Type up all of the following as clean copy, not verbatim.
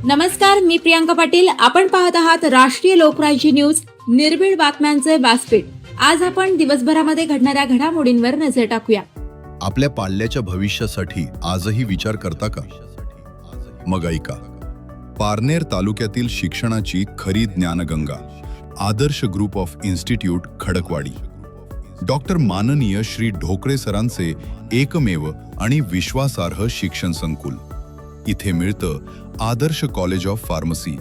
नमस्कार, मी प्रियांका पाटील. आपण पाहत आहात राष्ट्रीय लोकराज्य न्यूज, निर्भीड बातम्यांचे व्यासपीठ. आज आपण दिवसभरामध्ये घडणाऱ्या घडामोडींवर नजर टाकूया. आपल्या पाल्याच्या भविष्यासाठी आजही विचार करता का? मग ऐका. पारनेर तालुक्यातील शिक्षणाची खरी ज्ञानगंगा, आदर्श group of institute Khadakwadi. Doctor माननीय श्री ढोकळे सरांचे एकमेव आणि विश्वासार्ह शिक्षण संकुल. इथे मिळतं आदर्श कॉलेज ऑफ फार्मसी,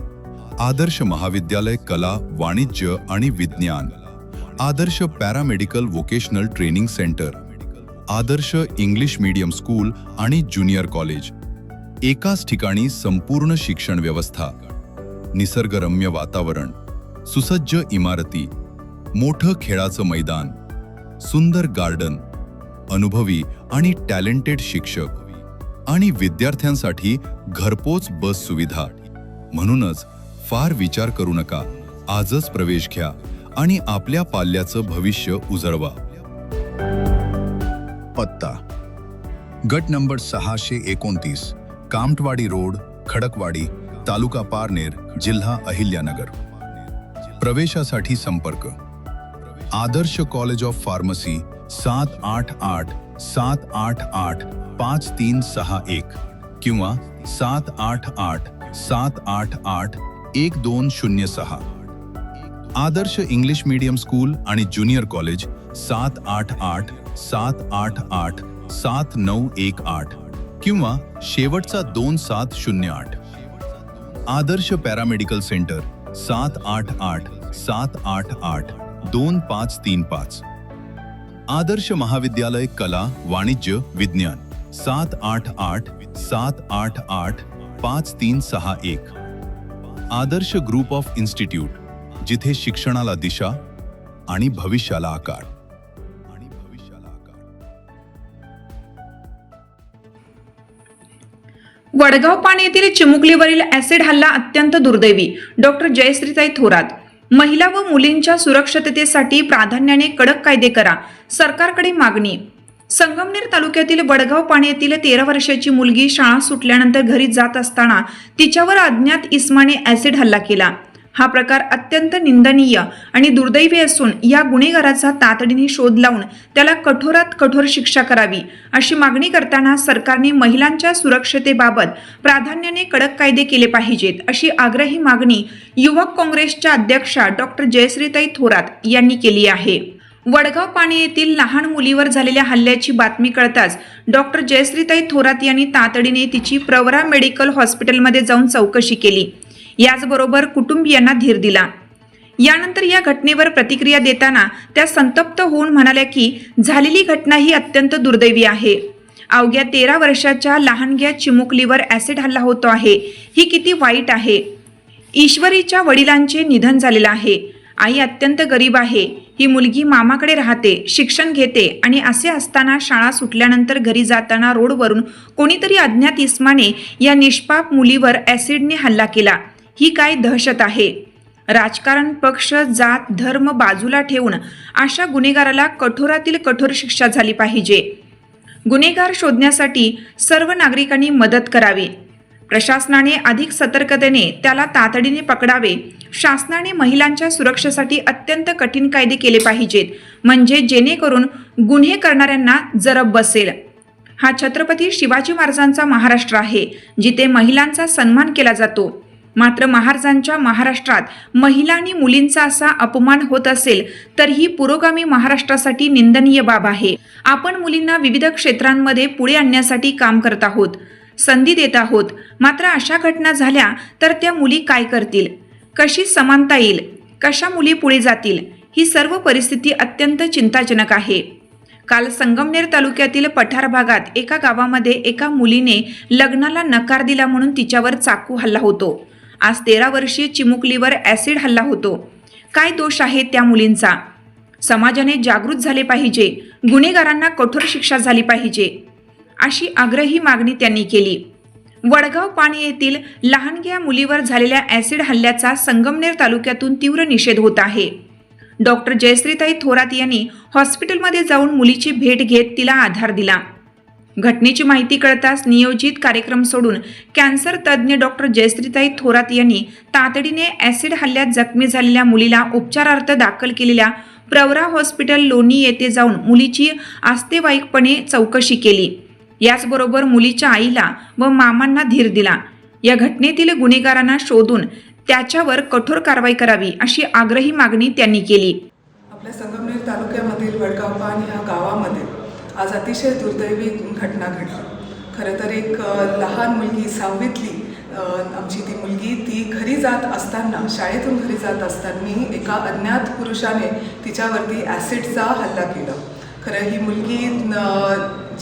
आदर्श महाविद्यालय कला, वाणिज्य आणि विज्ञान, आदर्श पॅरामेडिकल वोकेशनल ट्रेनिंग सेंटर, आदर्श इंग्लिश मीडियम स्कूल आणि ज्युनियर कॉलेज. एकाच ठिकाणी संपूर्ण शिक्षण व्यवस्था, निसर्गरम्य वातावरण, सुसज्ज इमारती, मोठं खेळाचं मैदान, सुंदर गार्डन, अनुभवी आणि टॅलेंटेड शिक्षक आणि विद्यार्थ्यांसाठी घरपोच बस सुविधा. म्हणूनच फार विचार करू नका, आजच प्रवेश घ्या आणि आपल्या पाल्याचं भविष्य उजळवा. पत्ता: गट नंबर 629, कामठवाडी रोड, खडकवाडी, तालुका पारनेर, जिल्हा अहिल्यानगर. प्रवेशासाठी संपर्क: आदर्श कॉलेज ऑफ फार्मसी 788-788-5361 किंवा 788-788-1206. आदर्श इंग्लिश मीडियम स्कूल आणि ज्युनियर कॉलेज 788-788-7918 किंवा शेवटचा 2708. आदर्श पॅरामेडिकल सेंटर 788-788-2535. आदर्श महाविद्यालय कला, वाणिज्य, विज्ञान 788-788-5361. आदर्श ग्रुप ऑफ इन्स्टिट्यूट, जिथे शिक्षणाला दिशा आणि भविष्याला आकार. वडगाव पाणी येथील चिमुकलीवरील ऍसिड हल्ला अत्यंत दुर्दैवी. डॉक्टर जयश्रीताई थोरात. महिला व मुलींच्या सुरक्षिततेसाठी प्राधान्याने कडक कायदे करा, सरकारकडे मागणी. संगमनेर तालुक्यातील वडगाव पाणी येथील 13 वर्षाची मुलगी शाळा सुटल्यानंतर घरी जात असताना तिच्यावर अज्ञात इसमाने ऍसिड हल्ला केला. हा प्रकार अत्यंत निंदनीय आणि दुर्दैवी असून या गुन्हेगाराचा तातडीने शोध लावून त्याला कठोरात कठोर शिक्षा करावी अशी मागणी करताना सरकारने महिलांच्या सुरक्षतेबाबत प्राधान्याने कडक कायदे केले पाहिजेत अशी आग्रही मागणी युवक काँग्रेसच्या अध्यक्षा डॉक्टर जयश्रीताई थोरात यांनी केली आहे. वडगाव पाणी येथील लहान मुलीवर झालेल्या हल्ल्याची बातमी कळताच डॉक्टर जयश्रीताई थोरात यांनी तातडीने तिची प्रवरा मेडिकल हॉस्पिटलमध्ये जाऊन चौकशी केली. याचबरोबर कुटुंबियांना धीर दिला. यानंतर या घटनेवर प्रतिक्रिया देताना त्या संतप्त होऊन म्हणाल्या की झालेली घटना ही अत्यंत दुर्दैवी आहे. अवघ्या 13 वर्षाच्या लहानग्या चिमुकलीवर ऍसिड हल्ला होतो आहे, ही किती वाईट आहे. ईश्वरीच्या वडिलांचे निधन झालेलं आहे. आई अत्यंत गरीब आहे. ही मुलगी मामाकडे राहते, शिक्षण घेते आणि असे असताना शाळा सुटल्यानंतर घरी जाताना रोडवरून कोणीतरी अज्ञात इस्माने या निष्पाप मुलीवर ऍसिडने हल्ला केला. ही काय दहशत आहे. राजकारण, पक्ष, जात, धर्म बाजूला ठेवून अशा गुन्हेगाराला कठोरातील कठोर शिक्षा झाली पाहिजे. गुन्हेगार शोधण्यासाठी सर्व नागरिकांनी मदत करावी. प्रशासनाने अधिक सतर्कतेने त्याला तातडीने पकडावे. शासनाने महिलांच्या सुरक्षेसाठी अत्यंत कठीण कायदे केले पाहिजेत, म्हणजे जेणेकरून गुन्हे करणाऱ्यांना जरब बसेल. हा छत्रपती शिवाजी महाराजांचा महाराष्ट्र आहे, जिथे महिलांचा सन्मान केला जातो. मात्र महाराजांच्या महाराष्ट्रात महिला आणि मुलींचा असा अपमान होत असेल तर ही पुरोगामी महाराष्ट्रासाठी निंदनीय बाब आहे. आपण मुलींना विविध क्षेत्रांमध्ये पुढे आणण्यासाठी काम करत आहोत, संधी देत आहोत. मात्र अशा घटना झाल्या तर त्या मुली काय करतील, कशी समानता येईल, कशा मुली पुढे जातील, ही सर्व परिस्थिती अत्यंत चिंताजनक आहे. काल संगमनेर तालुक्यातील पठार भागात एका गावामध्ये एका मुलीने लग्नाला नकार दिला म्हणून तिच्यावर चाकू हल्ला होतो. आज 13 वर्षीय चिमुकलीवर ऍसिड हल्ला होतो. काय दोष आहे त्या मुलींचा? समाजाने जागृत झाले पाहिजे. गुन्हेगारांना कठोर शिक्षा झाली पाहिजे अशी आग्रही मागणी त्यांनी केली. वडगाव पाणी येथील लहानग्या मुलीवर झालेल्या ऍसिड हल्ल्याचा संगमनेर तालुक्यातून तीव्र निषेध होत आहे. डॉक्टर जयश्रीताई थोरात यांनी हॉस्पिटलमध्ये जाऊन मुलीची भेट घेत तिला आधार दिला. घटनेची माहिती कळताच नियोजित कार्यक्रम सोडून कॅन्सर तज्ज्ञ डॉक्टर जयश्रीताई थोरात यांनी तातडीने ॲसिड हल्ल्यात जखमी झालेल्या मुलीला उपचारार्थ दाखल केलेल्या प्रवरा हॉस्पिटल लोणी येथे जाऊन मुलीची आस्तेवाईकपणे चौकशी केली. याचबरोबर मुलीच्या आईला व मामांना धीर दिला. या घटनेतील गुन्हेगारांना शोधून त्याच्यावर कठोर कारवाई करावी अशी आग्रही मागणी त्यांनी केली. आपल्या संगमनेर तालुक्यामधील वडगावपान ह्या गावामध्ये आज अतिशय दुर्दैवी घटना घडली. खरं तर एक लहान मुलगी 6वीतली आमची ती मुलगी ती घरी जात असताना शाळेतून घरी जात असताना एका अज्ञात पुरुषाने तिच्यावरती ॲसिडचा हल्ला केला. खरं ही मुलगी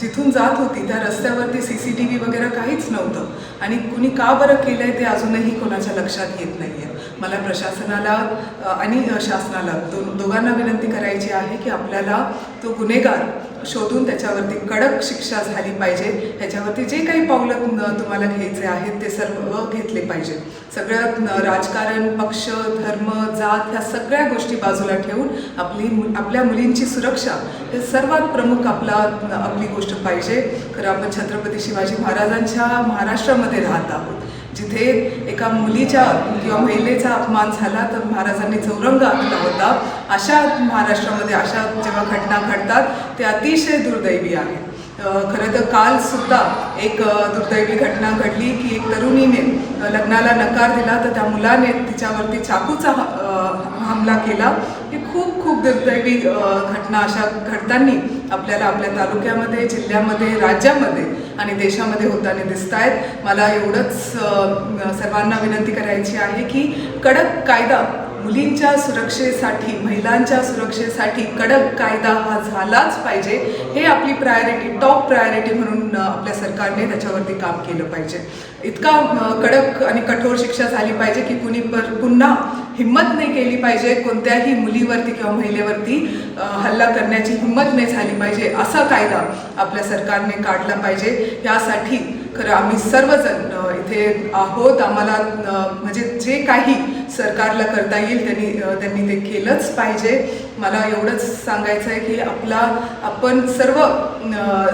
जिथून जात होती त्या रस्त्यावरती CCTV वगैरे काहीच नव्हतं आणि कुणी का बरं केलं आहे ते अजूनही कोणाच्या लक्षात येत नाही आहे. मला प्रशासनाला आणि शासनाला दोघांना विनंती करायची आहे की आपल्याला तो गुन्हेगार शोधून त्याच्यावरती कडक शिक्षा झाली पाहिजे. ह्याच्यावरती जे काही पावलं तुम्हाला घ्यायचे आहेत ते सर्व घेतले पाहिजे. सगळं राजकारण, पक्ष, धर्म, जात ह्या सगळ्या गोष्टी बाजूला ठेवून आपल्या मुलींची सुरक्षा हे सर्वात प्रमुख आपली गोष्ट पाहिजे. खरं आपण छत्रपती शिवाजी महाराजांच्या महाराष्ट्रामध्ये राहत आहोत, जिथे एका मुलीच्या किंवा महिलेचा अपमान झाला तर महाराजांनी चौरंग आखला होता. अशा महाराष्ट्रामध्ये अशा जेव्हा घटना घडतात ते अतिशय दुर्दैवी आहे. खरं तर कालसुद्धा एक दुर्दैवी घटना घडली की एक तरुणीने लग्नाला नकार दिला तर त्या मुलाने तिच्यावरती चाकूचा हमला केला. ही खूप खूप दुर्दैवी घटना अशा घडताना आपल्याला आपल्या तालुक्यामध्ये, जिल्ह्यामध्ये, राज्यामध्ये आणि देशामध्ये होताना दिसत आहेत. मला एवढंच सर्वांना विनंती करायची आहे की कडक कायदा मुलींच्या सुरक्षेसाठी, महिलांच्या सुरक्षेसाठी कडक कायदा हा झालाच पाहिजे. हे आपली प्रायोरिटी, टॉप प्रायोरिटी म्हणून आपल्या सरकारने त्याच्यावरती काम केलं पाहिजे. इतका कडक आणि कठोर शिक्षा झाली पाहिजे की कुणी पुन्हा हिंमत नाही केली पाहिजे, कोणत्याही मुलीवरती किंवा महिलेवरती हल्ला करण्याची हिंमत नाही झाली पाहिजे. असा कायदा आपल्या सरकारने काढला पाहिजे. यासाठी खरं आम्ही सर्वजण इथे आहोत. आम्हाला म्हणजे जे काही सरकारला करता येईल त्यांनी ते केलंच पाहिजे. मला एवढंच सांगायचं आहे की आपण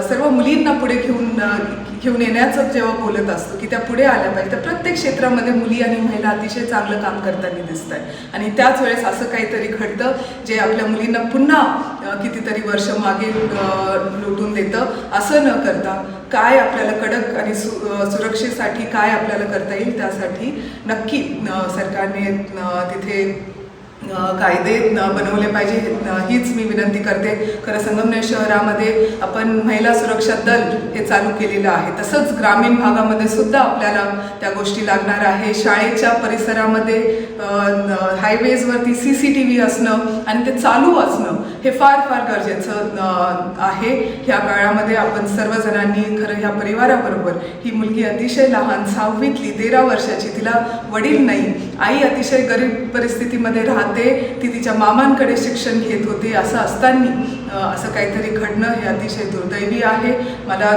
सर्व मुलींना पुढे घेऊन येण्याचं जेव्हा बोलत असतो की त्या पुढे आल्या पाहिजे, तर प्रत्येक क्षेत्रामध्ये मुली आणि महिला अतिशय चांगलं काम करताना दिसत आहे. आणि त्याच वेळेस असं काहीतरी घडतं जे आपल्या मुलींना पुन्हा कितीतरी वर्ष मागे लुटून देतं. असं न करता काय आपल्याला कडक आणि सुरक्षेसाठी काय आपल्याला करता येईल त्यासाठी नक्की सरकारने तिथे कायदे बनवले पाहिजे, हीच मी विनंती करते. खरं संगमनेर शहरामध्ये आपण महिला सुरक्षा दल हे चालू केलेलं आहे. तसंच ग्रामीण भागामध्ये सुद्धा आपल्याला त्या गोष्टी लागणार आहे. शाळेच्या परिसरामध्ये, हायवेजवरती CCTV असणं आणि ते चालू असणं हे फार फार गरजेचं आहे. ह्या काळामध्ये आपण सर्वजणांनी खरं ह्या परिवाराबरोबर, ही मुलगी अतिशय लहान 6वीतली 13 वर्षाची, तिला वडील नाही, आई अतिशय गरीब परिस्थितीमध्ये राहते, ती तिच्या मामांकडे शिक्षण घेत होती. असं असताना असं काहीतरी घडणं हे अतिशय दुर्दैवी आहे. मला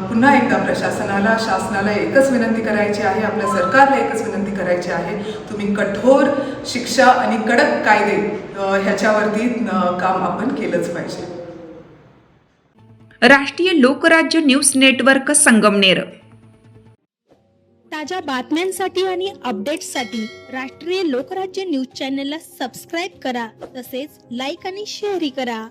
पुन्हा एकदा प्रशासनाला, शासनाला एकच विनंती करायची आहे, आपल्या सरकारला एकच विनंती करायची आहे, तुम्ही कठोर शिक्षा आणि कडक कायदे ह्याच्यावरती काम आपण केलंच पाहिजे. राष्ट्रीय लोकराज्य न्यूज नेटवर्क संगमनेर. ताज्या बातम्यांसाठी आणि अपडेट्ससाठी राष्ट्रीय लोकराज्य न्यूज चॅनलला सबस्क्राईब करा, तसेच लाईक आणि शेअरही करा.